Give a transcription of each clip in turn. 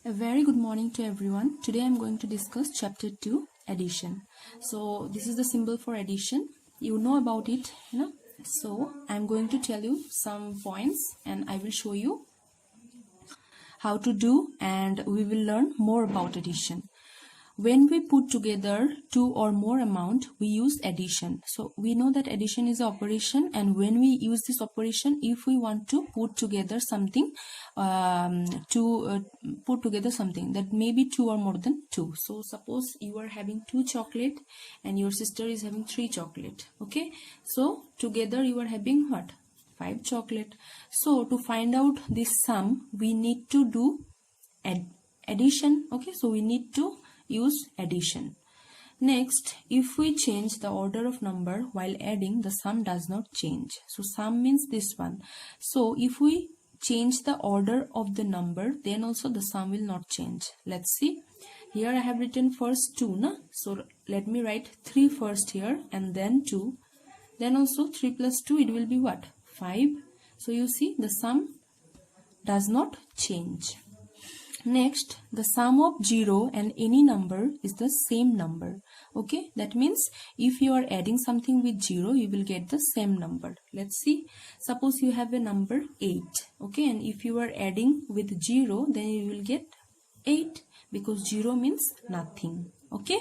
A very good morning to everyone. Today I'm going to discuss chapter 2, addition. So this is the symbol for addition. You know about it, So I'm going to tell you some points and I will show you how to do, and we will learn more about addition. When we put together two or more amount, we use addition. So we know that addition is an operation, and when we use this operation, if we want to put together something, that may be two or more than two. So suppose you are having 2 chocolate and your sister is having 3 chocolate. Okay, so together you are having what? 5 chocolate. So to find out this sum, we need to do addition. Okay, so we need to use addition. Next, if we change the order of number while adding, the sum does not change. So sum means this one. So if we change the order of the number, then also the sum will not change. Let's see. Here I have written first 2, na? So let me write 3 first here and then 2. Then also 3 plus 2, it will be what? 5. So you see the sum does not change. Next, the sum of 0 and any number is the same number. Okay, that means if you are adding something with 0, you will get the same number. Let's see. Suppose you have a number 8. Okay, and if you are adding with 0, then you will get 8 because 0 means nothing. Okay,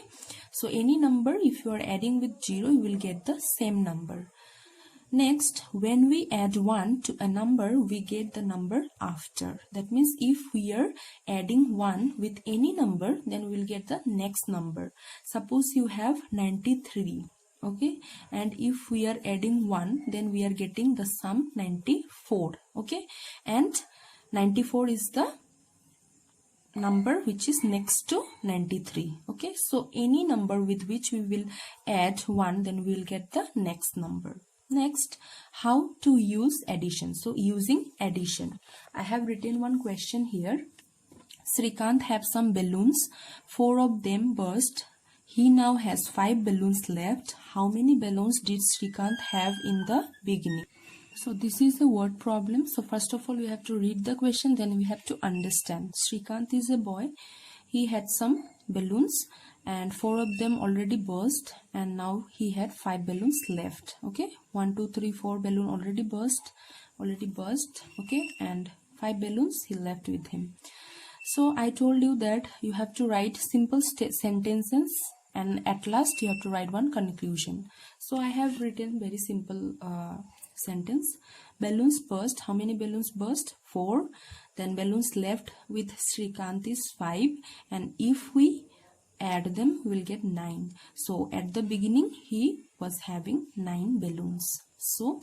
so any number, if you are adding with 0, you will get the same number. Next, when we add 1 to a number, we get the number after. That means if we are adding 1 with any number, then we will get the next number. Suppose you have 93. Okay, and if we are adding 1, then we are getting the sum 94. Okay, and 94 is the number which is next to 93. Okay, so any number with which we will add 1, then we will get the next number. Next, how to use addition. So using addition, I have written one question here. Srikant have some balloons, 4 of them burst. He now has 5 balloons left. How many balloons did Srikant have in the beginning? So this is a word problem. So first of all, we have to read the question, then we have to understand. Srikant is a boy. He had some balloons and 4 of them already burst, and now he had 5 balloons left. Okay, 1 2 3 4 balloon already burst. Okay, and 5 balloons he left with him. So I told you that you have to write simple sentences, and at last you have to write one conclusion. So I have written very simple sentence. Balloons burst. How many balloons burst? 4. Then balloons left with Srikant is 5, and if we add them, we will get 9. So at the beginning he was having 9 balloons. So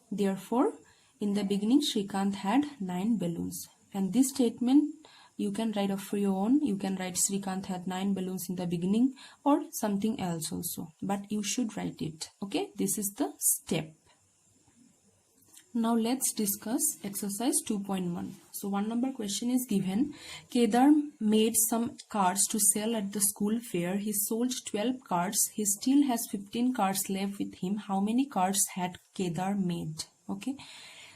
therefore in the beginning Srikant had 9 balloons. And this statement you can write of your own. You can write Srikant had 9 balloons in the beginning or something else also, but you should write it. Okay, this is the step. Now let's discuss exercise 2.1. So 1 number question is given. Kedar made some cards to sell at the school fair. He sold 12 cards. He still has 15 cards left with him. How many cards had Kedar made? Okay,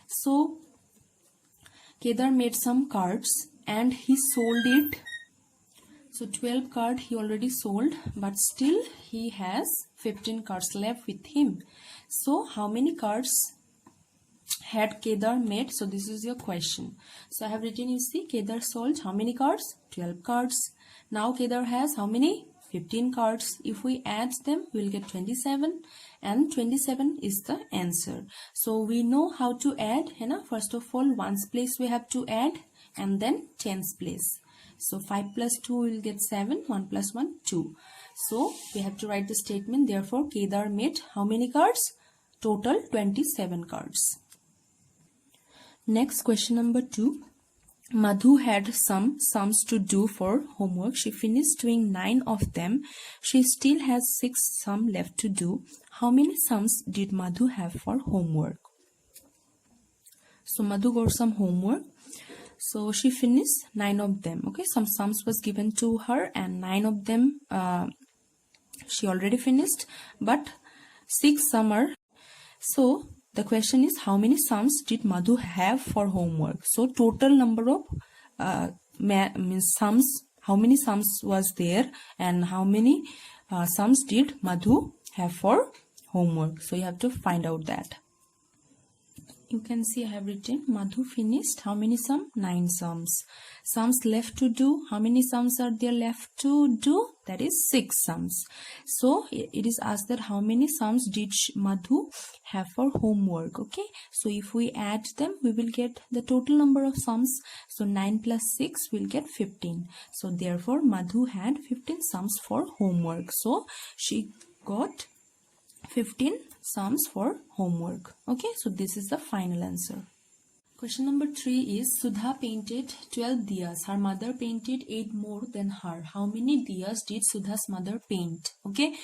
so Kedar made some cards and he sold it. So 12 cards he already sold, but still he has 15 cards left with him. So how many cards had Kedar made? So this is your question. So I have written, you see, Kedar sold how many cards? 12 cards. Now Kedar has how many? 15 cards. If we add them, we will get 27, and 27 is the answer. So we know how to add. First of all, ones place we have to add, and then tens place. So 5 plus 2 will get 7, 1 plus 1, 2. So we have to write the statement. Therefore, Kedar made how many cards? Total 27 cards. Next, question number 2. Madhu had some sums to do for homework. She finished doing 9 of them. She still has 6 sums left to do. How many sums did Madhu have for homework? So Madhu got some homework. So she finished 9 of them. Okay, some sums was given to her and 9 of them she already finished, but 6 sums are. So the question is, how many sums did Madhu have for homework? So total number of means sums, how many sums was there and how many sums did Madhu have for homework. So you have to find out that. You can see I have written Madhu finished how many sums? 9 sums. Sums left to do. How many sums are there left to do? That is 6 sums. So it is asked that how many sums did Madhu have for homework. Okay. So if we add them, we will get the total number of sums. So 9 plus 6 will get 15. So therefore Madhu had 15 sums for homework. So she got 15 sums for homework. Okay, so this is the final answer. Question number 3 is Sudha painted 12 diyas. Her mother painted 8 more than her. How many diyas did Sudha's mother paint? Okay,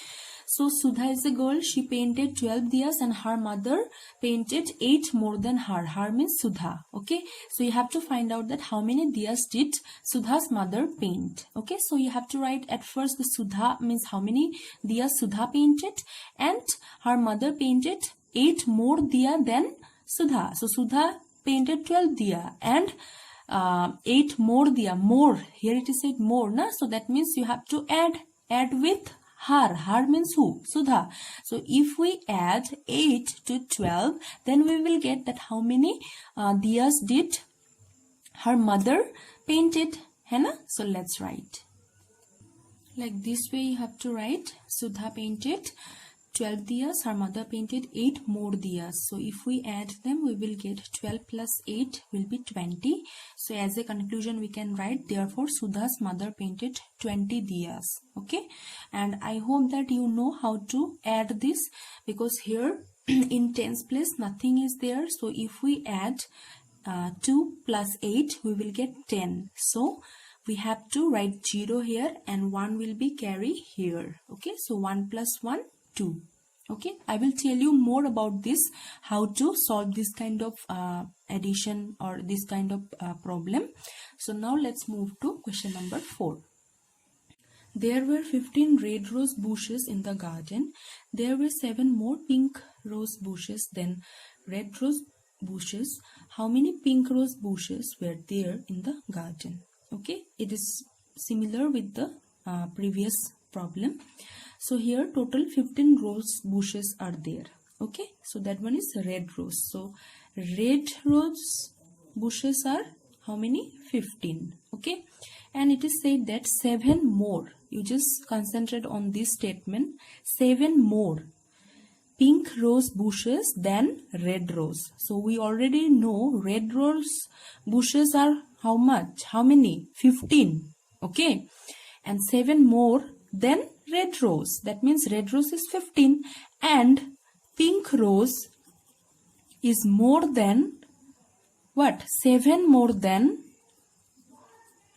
so Sudha is a girl. She painted 12 diyas and her mother painted 8 more than her. Her means Sudha. Okay, so you have to find out that how many diyas did Sudha's mother paint. Okay, so you have to write at first the Sudha means how many diyas Sudha painted, and her mother painted 8 more diya than Sudha. So Sudha painted 12 diya and 8 more diya. More, here it is said more, na? So that means you have to add with her. Her means who? Sudha. So if we add 8 to 12, then we will get that how many diyas did her mother painted, hai na? So let's write. Like this way you have to write. Sudha painted 12 diyas, her mother painted 8 more diyas. So if we add them, we will get 12 plus 8 will be 20. So as a conclusion, we can write, therefore Sudha's mother painted 20 diyas. Okay, and I hope that you know how to add this, because here in tens place nothing is there. So if we add 2 plus 8, we will get 10. So we have to write 0 here and 1 will be carry here. Okay, so 1 plus 1, 2. Okay, I will tell you more about this, how to solve this kind of addition or this kind of problem. So now let's move to question number 4. There were 15 red rose bushes in the garden. There were 7 more pink rose bushes than red rose bushes. How many pink rose bushes were there in the garden? Okay, it is similar with the previous problem. So here total 15 rose bushes are there. Okay, so that one is red rose. So red rose bushes are how many? 15. Okay, and it is said that 7 more. You just concentrate on this statement. 7 more pink rose bushes than red rose. So we already know red rose bushes are how much? How many? 15. Okay, and 7 more than red rose. That means red rose is 15 and pink rose is more than what? 7 more than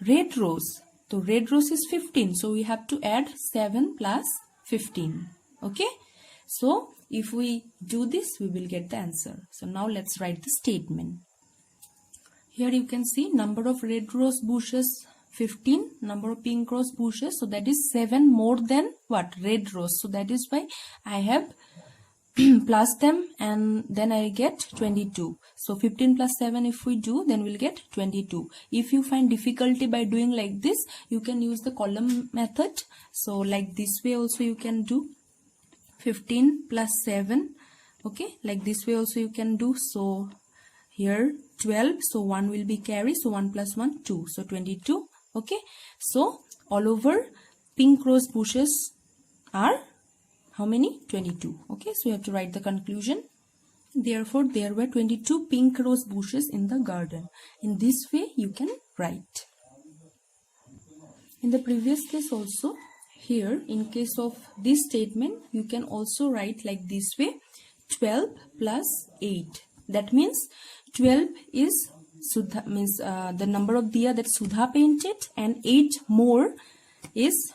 red rose. So red rose is 15. So we have to add 7 plus 15. Okay. So if we do this, we will get the answer. So now let's write the statement. Here you can see number of red rose bushes 15, number of pink rose bushes, so that is 7 more than what? Red rose. So that is why I have plus them and then I get 22. So 15 plus 7 if we do, then we'll get 22. If you find difficulty by doing like this, you can use the column method. So like this way also you can do 15 plus 7. Okay, like this way also you can do. So here 12, so 1 will be carry, so 1 plus 1, 2, so 22. Okay, so all over pink rose bushes are how many? 22. Okay, so you have to write the conclusion. Therefore, there were 22 pink rose bushes in the garden. In this way, you can write. In the previous case also, here in case of this statement, you can also write like this way, 12 plus 8. That means 12 is Sudha, means the number of diya that Sudha painted, and 8 more is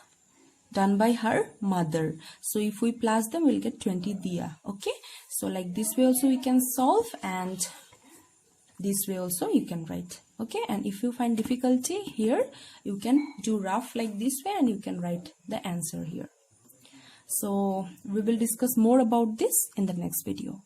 done by her mother. So if we plus them, we'll get 20 diya. Okay, so like this way also we can solve, and this way also you can write. Okay, and if you find difficulty here, you can do rough like this way and you can write the answer here. So we will discuss more about this in the next video.